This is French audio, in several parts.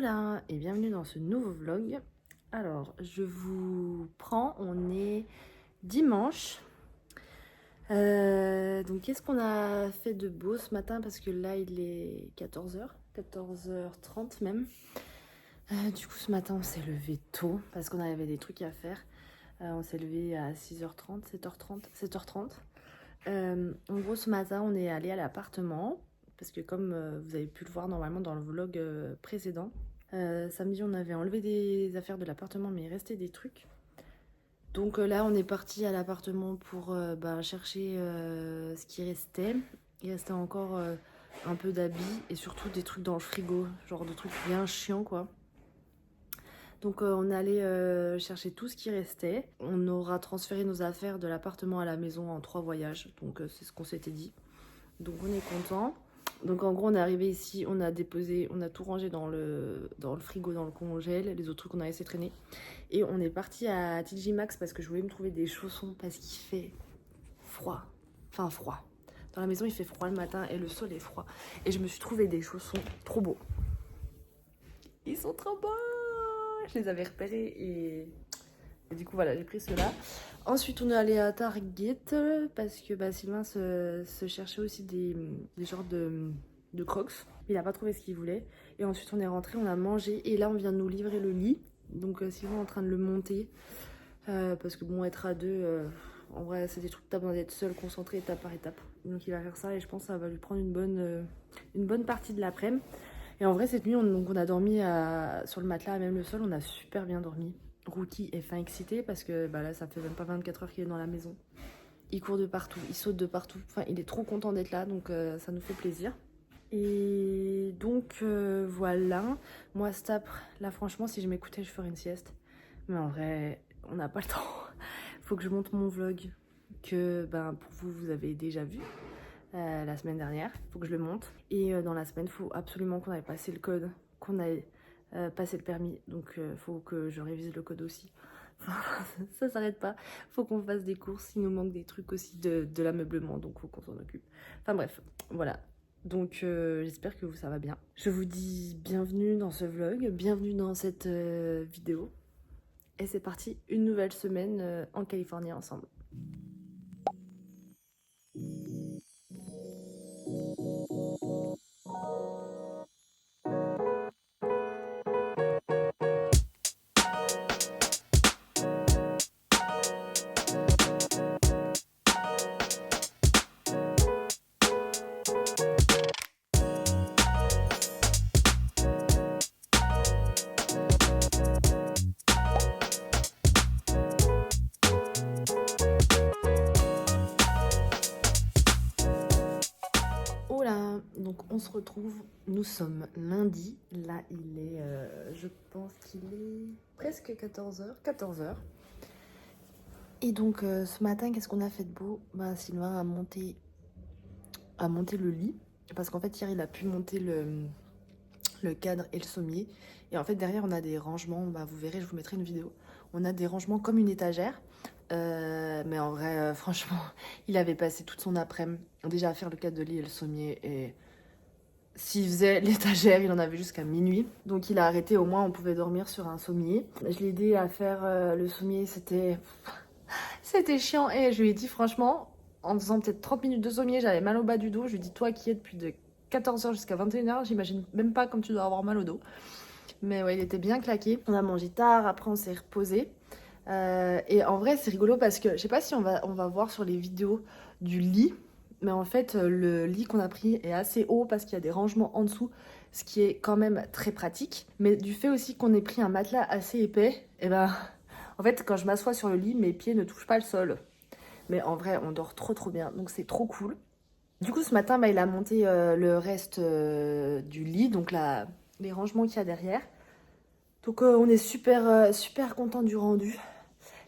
Hola et bienvenue dans ce nouveau vlog. Alors, je vous prends, on est dimanche. Donc, qu'est-ce qu'on a fait de beau ce matin? Parce que là, il est 14h, 14h30 même. Du coup, ce matin, on s'est levé tôt parce qu'on avait des trucs à faire. On s'est levé à 6h30, 7h30, 7h30. En gros, ce matin, on est allé à l'appartement. Parce que comme vous avez pu le voir normalement dans le vlog précédent, samedi, on avait enlevé des affaires de l'appartement, mais il restait des trucs. Donc là, on est parti à l'appartement pour chercher ce qui restait. Il restait encore un peu d'habits et surtout des trucs dans le frigo, genre de trucs bien chiants quoi. Donc on est allé chercher tout ce qui restait. On aura transféré nos affaires de l'appartement à la maison en 3 voyages. Donc c'est ce qu'on s'était dit. Donc on est content. Donc en gros on est arrivé ici, on a déposé, on a tout rangé dans le frigo, dans le congèle, les autres trucs qu'on a laissé traîner. Et on est parti à TJ Maxx parce que je voulais me trouver des chaussons parce qu'il fait froid. Enfin froid. Dans la maison il fait froid le matin et le sol est froid. Et je me suis trouvé des chaussons trop beaux. Ils sont trop beaux. Je les avais repérés et du coup voilà j'ai pris ceux-là. Ensuite on est allé à Target parce que Sylvain se cherchait aussi des genres de crocs. Il n'a pas trouvé ce qu'il voulait. Et ensuite on est rentré, on a mangé et là on vient de nous livrer le lit. Donc Sylvain est en train de le monter. Parce que bon être à deux, en vrai c'est des trucs que t'as besoin d'être seul, concentré étape par étape. Donc il va faire ça et je pense que ça va lui prendre une bonne partie de l'après-midi. Et en vrai cette nuit on a dormi sur le matelas, même le sol, on a super bien dormi. Rookie est fin excité parce que là ça fait même pas 24 heures qu'il est dans la maison. Il court de partout, il saute de partout, enfin il est trop content d'être là donc ça nous fait plaisir. Et donc voilà, moi Stap, là franchement si je m'écoutais je ferais une sieste. Mais en vrai on n'a pas le temps. Faut que je monte mon vlog que pour vous vous avez déjà vu la semaine dernière. Faut que je le monte. Et dans la semaine faut absolument qu'on aille passer le code, qu'on aille passer le permis. Donc faut que je révise le code aussi. Ça s'arrête pas. Faut qu'on fasse des courses. Il nous manque des trucs aussi de l'ameublement. Donc faut qu'on s'en occupe. Enfin bref, voilà. Donc j'espère que ça va bien. Je vous dis bienvenue dans ce vlog. Bienvenue dans cette vidéo. Et c'est parti, une nouvelle semaine en Californie ensemble. Oula, donc on se retrouve, nous sommes lundi, là il est, je pense qu'il est presque 14h, 14h. Et donc ce matin, qu'est-ce qu'on a fait de beau? Sylvain a monté le lit, parce qu'en fait hier il a pu monter le cadre et le sommier. Et en fait derrière on a des rangements, vous verrez, je vous mettrai une vidéo. On a des rangements comme une étagère. Mais en vrai, franchement, il avait passé toute son après-midi déjà à faire le cadre de lit et le sommier. Et s'il faisait l'étagère, il en avait jusqu'à minuit. Donc il a arrêté, au moins on pouvait dormir sur un sommier. Je l'ai aidé à faire le sommier, c'était chiant. Et je lui ai dit franchement, en faisant peut-être 30 minutes de sommier, j'avais mal au bas du dos. Je lui ai dit, toi qui es depuis de 14h jusqu'à 21h, j'imagine même pas comme tu dois avoir mal au dos. Mais ouais, il était bien claqué. On a mangé tard, après on s'est reposé. Et en vrai, c'est rigolo parce que je sais pas si on va voir sur les vidéos du lit, mais en fait, le lit qu'on a pris est assez haut parce qu'il y a des rangements en dessous, ce qui est quand même très pratique. Mais du fait aussi qu'on ait pris un matelas assez épais, et en fait, quand je m'assois sur le lit, mes pieds ne touchent pas le sol. Mais en vrai, on dort trop bien, donc c'est trop cool. Du coup, ce matin, il a monté le reste du lit, donc les rangements qu'il y a derrière. Donc on est super content du rendu.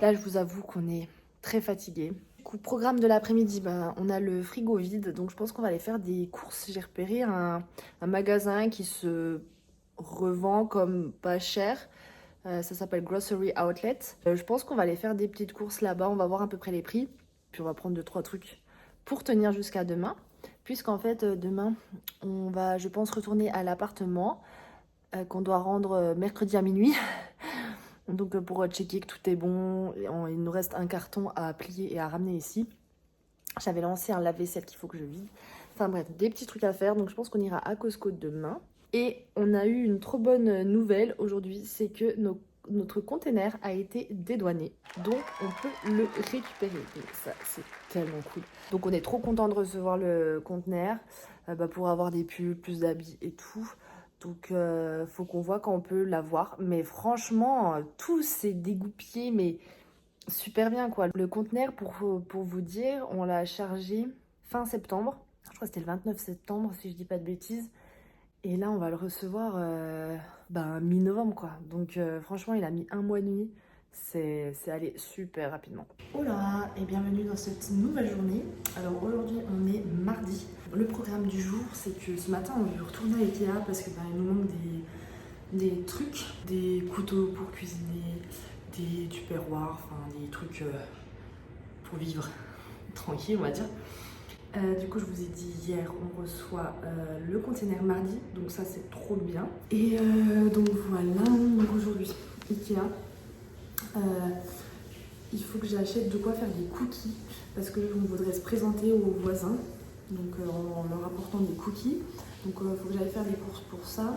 Là, je vous avoue qu'on est très fatigué. Du coup, programme de l'après-midi, on a le frigo vide, donc je pense qu'on va aller faire des courses. J'ai repéré un magasin qui se revend comme pas cher. Ça s'appelle Grocery Outlet. Je pense qu'on va aller faire des petites courses là-bas. On va voir à peu près les prix. Puis on va prendre 2-3 trucs pour tenir jusqu'à demain. Puisqu'en fait, demain, on va, je pense, retourner à l'appartement. qu'on doit rendre mercredi à minuit. Donc pour checker que tout est bon, il nous reste un carton à plier et à ramener ici. J'avais lancé un lave-vaisselle qu'il faut que je vide. Enfin bref, des petits trucs à faire. Donc je pense qu'on ira à Costco demain. Et on a eu une trop bonne nouvelle aujourd'hui, c'est que notre container a été dédouané. Donc on peut le récupérer. Et ça, c'est tellement cool. Donc on est trop content de recevoir le conteneur pour avoir des pulls, plus d'habits et tout. Donc faut qu'on voit quand on peut l'avoir. Mais franchement, tout s'est dégoupillé, mais super bien quoi. Le conteneur, pour vous dire, on l'a chargé fin septembre. Je crois que c'était le 29 septembre si je dis pas de bêtises. Et là, on va le recevoir mi-novembre, quoi. Donc, franchement, il a mis un mois et demi. C'est allé super rapidement. Hola et bienvenue dans cette nouvelle journée. Alors, aujourd'hui, on est mardi. Le programme du jour, c'est que ce matin, on veut retourner à Ikea parce que il nous manque des trucs, des couteaux pour cuisiner, des tupperwares, enfin, des trucs pour vivre tranquille, on va dire. Du coup, je vous ai dit hier, on reçoit le container mardi, donc ça c'est trop bien. Et donc voilà, donc aujourd'hui, Ikea, il faut que j'achète de quoi faire des cookies parce que on voudrait se présenter aux voisins, donc en leur apportant des cookies. Donc il faut que j'aille faire des courses pour ça.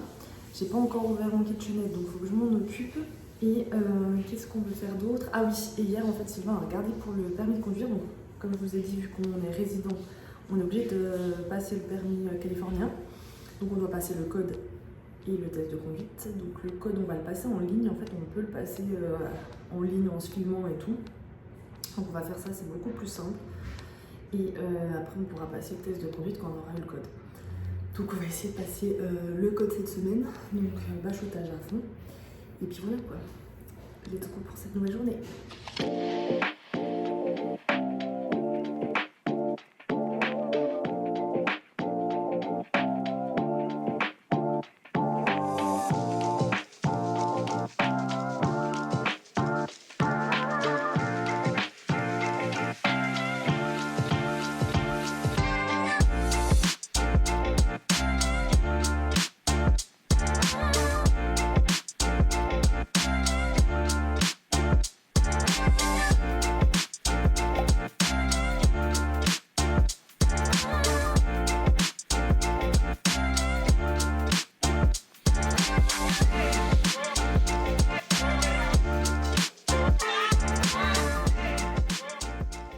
J'ai pas encore ouvert mon kitchenette, donc il faut que je m'en occupe. Et qu'est-ce qu'on veut faire d'autre? Ah oui, et hier en fait Sylvain a regardé pour le permis de conduire, donc comme je vous ai dit, vu qu'on est résident, on est obligé de passer le permis californien. Donc on doit passer le code et le test de conduite. Donc le code, on va le passer en ligne. En fait, on peut le passer en ligne en se filmant et tout. Donc on va faire ça, c'est beaucoup plus simple. Et après, on pourra passer le test de conduite quand on aura eu le code. Donc on va essayer de passer le code cette semaine. Donc bachotage à fond. Et puis voilà quoi. Let's go pour cette nouvelle journée.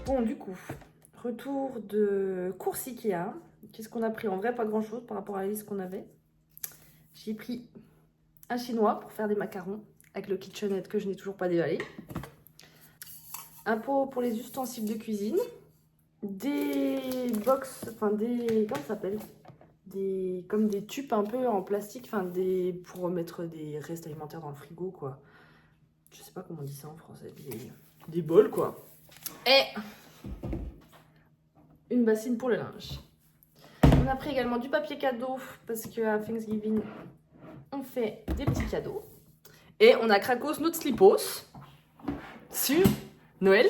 Bon, du coup, retour de course Ikea. Qu'est-ce qu'on a pris? En vrai, pas grand-chose par rapport à la liste qu'on avait. J'ai pris un chinois pour faire des macarons avec le kitchenette que je n'ai toujours pas déballé. Un pot pour les ustensiles de cuisine. Des box, enfin des... comment ça s'appelle? Comme des tubes un peu en plastique, enfin pour mettre des restes alimentaires dans le frigo, quoi. Je sais pas comment on dit ça en français. Des bols, quoi. Et une bassine pour le linge. On a pris également du papier cadeau parce qu'à Thanksgiving, on fait des petits cadeaux. Et on a cracos notre slipos sur Noël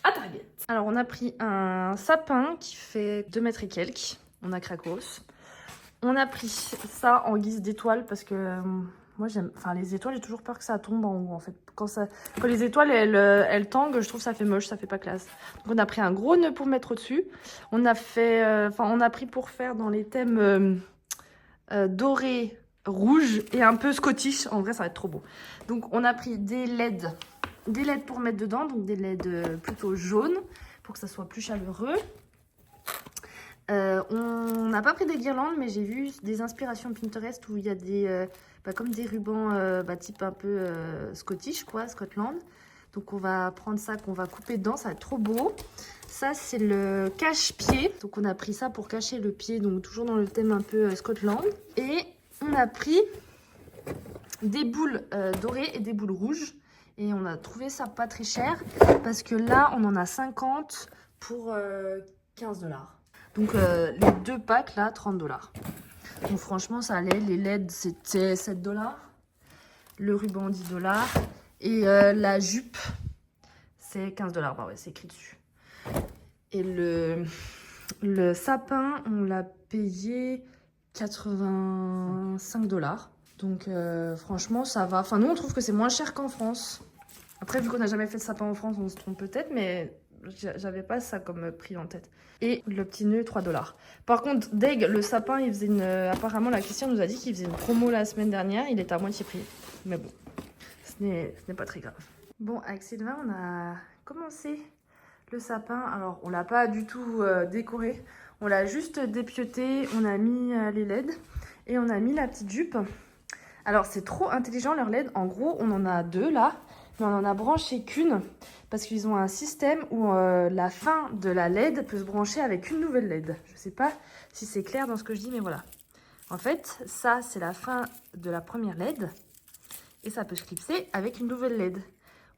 à Target. Alors on a pris un sapin qui fait 2 mètres et quelques. On a cracos. On a pris ça en guise d'étoile parce que moi j'aime... Enfin les étoiles, j'ai toujours peur que ça tombe en haut en fait. Quand les étoiles elles tanguent, je trouve que ça fait moche, ça fait pas classe. Donc on a pris un gros nœud pour mettre au-dessus. On a fait... on a pris pour faire dans les thèmes doré, rouge et un peu scottish. En vrai ça va être trop beau. Donc on a pris des LED pour mettre dedans. Donc des LED plutôt jaunes pour que ça soit plus chaleureux. On n'a pas pris des guirlandes, mais j'ai vu des inspirations Pinterest où il y a des comme des rubans type un peu Scottish, quoi, Scotland. Donc on va prendre ça, qu'on va couper dedans, ça va être trop beau. Ça c'est le cache-pied, donc on a pris ça pour cacher le pied, donc toujours dans le thème un peu Scotland. Et on a pris des boules dorées et des boules rouges. Et on a trouvé ça pas très cher, parce que là on en a 50 pour 15 $. Donc les 2 packs là, 30 $. Donc franchement ça allait. Les LED c'était 7 $. Le ruban 10 $. Et la jupe c'est 15 $. Bah ouais, c'est écrit dessus. Et le sapin on l'a payé 85 $. Donc franchement ça va. Enfin nous on trouve que c'est moins cher qu'en France. Après vu qu'on n'a jamais fait de sapin en France on se trompe peut-être mais j'avais pas ça comme prix en tête. Et le petit nœud 3 $. Par contre Deg le sapin il faisait une... apparemment la Christian nous a dit qu'il faisait une promo la semaine dernière. Il était à moitié prix. Mais bon ce n'est pas très grave. Bon avec Sylvain on a commencé le sapin. Alors on l'a pas du tout décoré. On l'a juste dépioté. On a mis les LED. Et on a mis la petite jupe. Alors c'est trop intelligent leur LED. En gros on en a 2 là. Mais on en a branché qu'une. Parce qu'ils ont un système où la fin de la LED peut se brancher avec une nouvelle LED. Je sais pas si c'est clair dans ce que je dis mais voilà. En fait ça c'est la fin de la première LED. Et ça peut se clipser avec une nouvelle LED.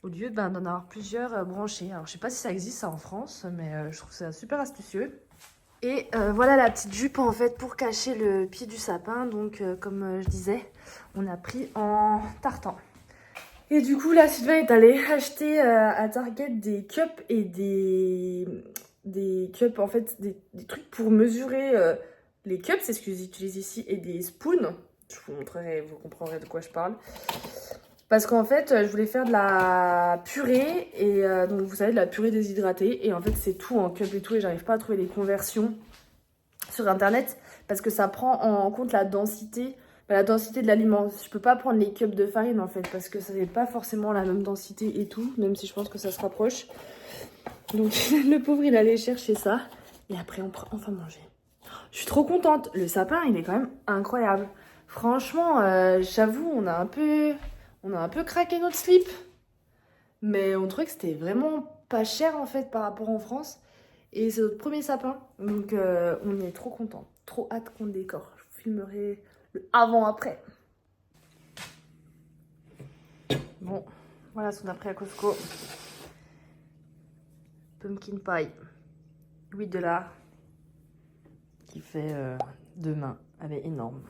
Au lieu d'en avoir plusieurs branchés. Alors je sais pas si ça existe ça en France. Mais je trouve ça super astucieux. Et voilà la petite jupe en fait pour cacher le pied du sapin. Donc comme je disais, on a pris en tartan. Et du coup là Sylvain est allé acheter à Target des cups et des cups en fait, des trucs pour mesurer les cups, c'est ce qu'ils utilisent ici, et des spoons. Je vous montrerai, vous comprendrez de quoi je parle. Parce qu'en fait, je voulais faire de la purée, et donc vous savez, de la purée déshydratée. Et en fait, c'est tout en cup et tout, et j'arrive pas à trouver les conversions sur internet. Parce que ça prend en compte la densité de l'aliment. Je peux pas prendre les cups de farine en fait, parce que ça n'est pas forcément la même densité et tout. Même si je pense que ça se rapproche. Donc le pauvre, il allait chercher ça. Et après, on peut enfin manger. Je suis trop contente. Le sapin, il est quand même incroyable. Franchement, j'avoue, on a un peu craqué notre slip. Mais on trouvait que c'était vraiment pas cher en fait par rapport en France. Et c'est notre premier sapin. Donc on est trop content. Trop hâte qu'on le décore. Je vous filmerai le avant-après. Bon, voilà ce qu'on a pris à Costco. Pumpkin pie. 8 $. Qui fait 2 mains. Elle est énorme.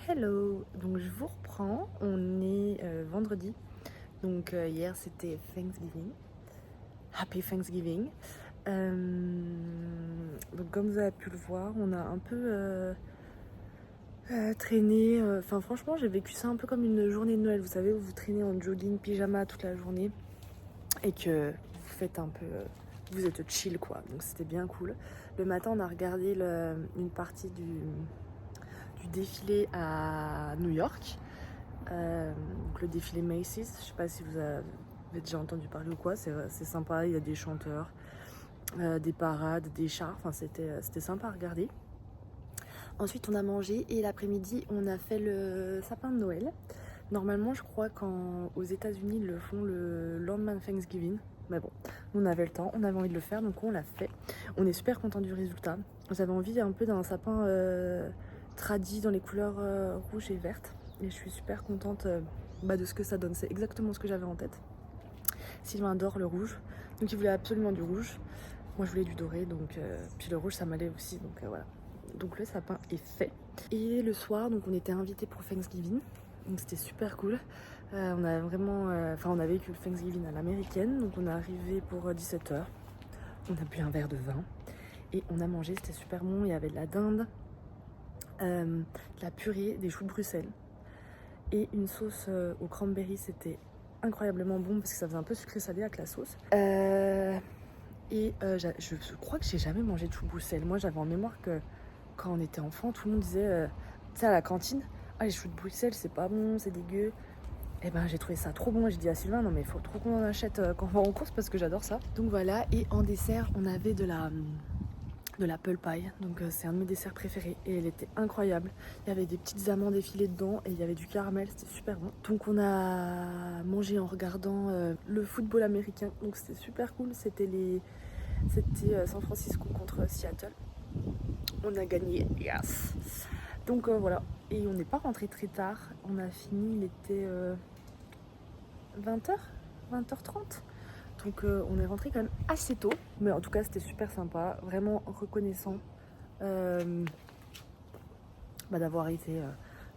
Hello, donc je vous reprends, on est vendredi, donc hier c'était Thanksgiving, Happy Thanksgiving, donc comme vous avez pu le voir, on a un peu traîné, enfin franchement j'ai vécu ça un peu comme une journée de Noël, vous savez, où vous traînez en jogging, pyjama toute la journée, et que vous faites un peu, vous êtes chill quoi, donc c'était bien cool. Le matin on a regardé une partie du défilé à New York, donc le défilé Macy's. Je sais pas si vous avez déjà entendu parler ou quoi, c'est sympa, il y a des chanteurs, des parades, des chars, enfin c'était sympa à regarder. Ensuite on a mangé et l'après-midi on a fait le sapin de Noël. Normalement je crois qu'aux États-Unis ils le font le lendemain de Thanksgiving, mais bon, nous on avait le temps, on avait envie de le faire donc on l'a fait. On est super content du résultat. J'avais envie un peu d'un sapin tradit dans les couleurs rouges et vertes, et je suis super contente de ce que ça donne. C'est exactement ce que j'avais en tête. Sylvain adore le rouge, donc il voulait absolument du rouge. Moi je voulais du doré, donc puis le rouge ça m'allait aussi, donc voilà. Donc le sapin est fait. Et le soir, donc on était invités pour Thanksgiving, donc c'était super cool. On a vraiment, on a vécu le Thanksgiving à l'américaine, donc on est arrivé pour 17 h. On a bu un verre de vin et on a mangé, c'était super bon. Il y avait de la dinde, de la purée, des choux de Bruxelles et une sauce au cranberry. C'était incroyablement bon parce que ça faisait un peu sucré salé avec la sauce. Je crois que j'ai jamais mangé de choux de Bruxelles. Moi j'avais en mémoire que quand on était enfant tout le monde disait tu sais à la cantine, ah les choux de Bruxelles c'est pas bon, c'est dégueu. Et ben j'ai trouvé ça trop bon. J'ai dit à Sylvain, non mais il faut trop qu'on en achète quand on va en course parce que j'adore ça. Donc voilà, et en dessert, on avait de l'apple pie. Donc c'est un de mes desserts préférés et elle était incroyable. Il y avait des petites amandes effilées dedans et il y avait du caramel, c'était super bon. Donc on a mangé en regardant le football américain. Donc c'était super cool. C'était San Francisco contre Seattle. On a gagné, yes. Donc voilà, et on n'est pas rentré très tard. On a fini, il était 20h, 20h30. Donc on est rentré quand même assez tôt. Mais en tout cas c'était super sympa, vraiment reconnaissant d'avoir été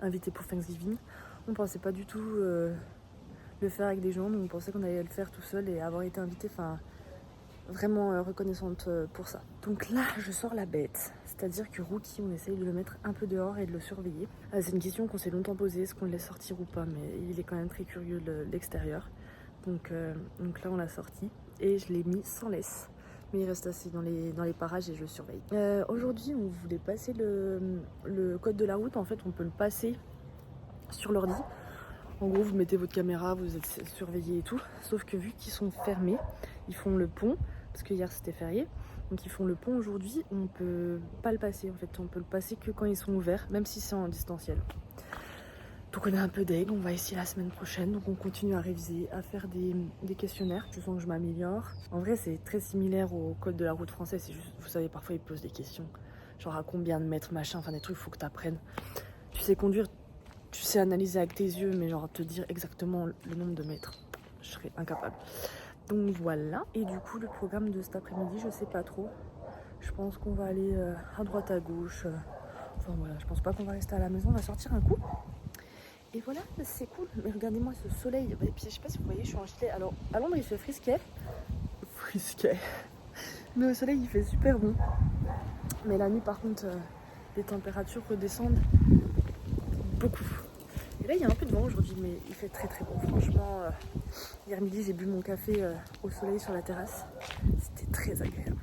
invité pour Thanksgiving. On pensait pas du tout le faire avec des gens, donc on pensait qu'on allait le faire tout seul et avoir été invité, enfin vraiment reconnaissante pour ça. Donc là je sors la bête, c'est-à-dire que Rookie, on essaye de le mettre un peu dehors et de le surveiller. C'est une question qu'on s'est longtemps posée, est-ce qu'on le laisse sortir ou pas, mais il est quand même très curieux de l'extérieur. Donc là on l'a sorti et je l'ai mis sans laisse, mais il reste assis dans les parages et je le surveille. Aujourd'hui on voulait passer le code de la route. En fait on peut le passer sur l'ordi. En gros vous mettez votre caméra, vous êtes surveillé et tout, sauf que vu qu'ils sont fermés, ils font le pont, parce que hier c'était férié, donc ils font le pont aujourd'hui, on peut pas le passer en fait, on peut le passer que quand ils sont ouverts, même si c'est en distanciel. Donc on est un peu deg, on va essayer la semaine prochaine, donc on continue à réviser, à faire des questionnaires. Je sens que je m'améliore. En vrai c'est très similaire au code de la route français, c'est juste, vous savez, parfois ils posent des questions, genre à combien de mètres, machin, enfin des trucs, faut que tu apprennes. Tu sais conduire, tu sais analyser avec tes yeux, mais genre te dire exactement le nombre de mètres, je serais incapable. Donc voilà, et du coup le programme de cet après-midi, je sais pas trop. Je pense qu'on va aller à droite à gauche, enfin voilà, je pense pas qu'on va rester à la maison, on va sortir un coup. Et voilà, c'est cool. Mais regardez-moi ce soleil. Et puis je sais pas si vous voyez, je suis en gilet. Alors à l'ombre il fait frisquet. Mais au soleil il fait super bon. Mais la nuit par contre, les températures redescendent beaucoup. Et là il y a un peu de vent aujourd'hui, mais il fait très très bon. Franchement, hier midi j'ai bu mon café au soleil sur la terrasse. C'était très agréable.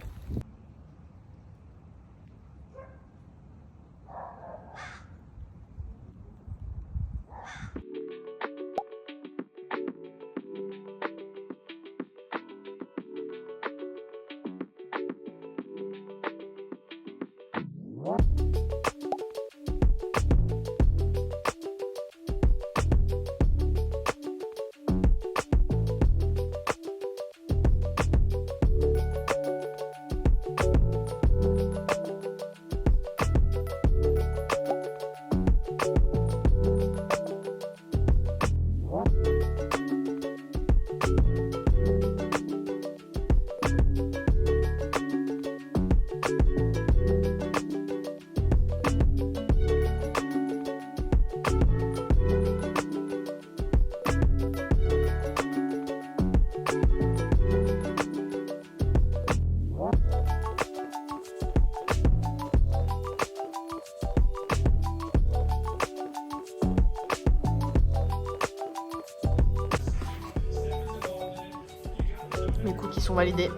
Mes cookies sont validés.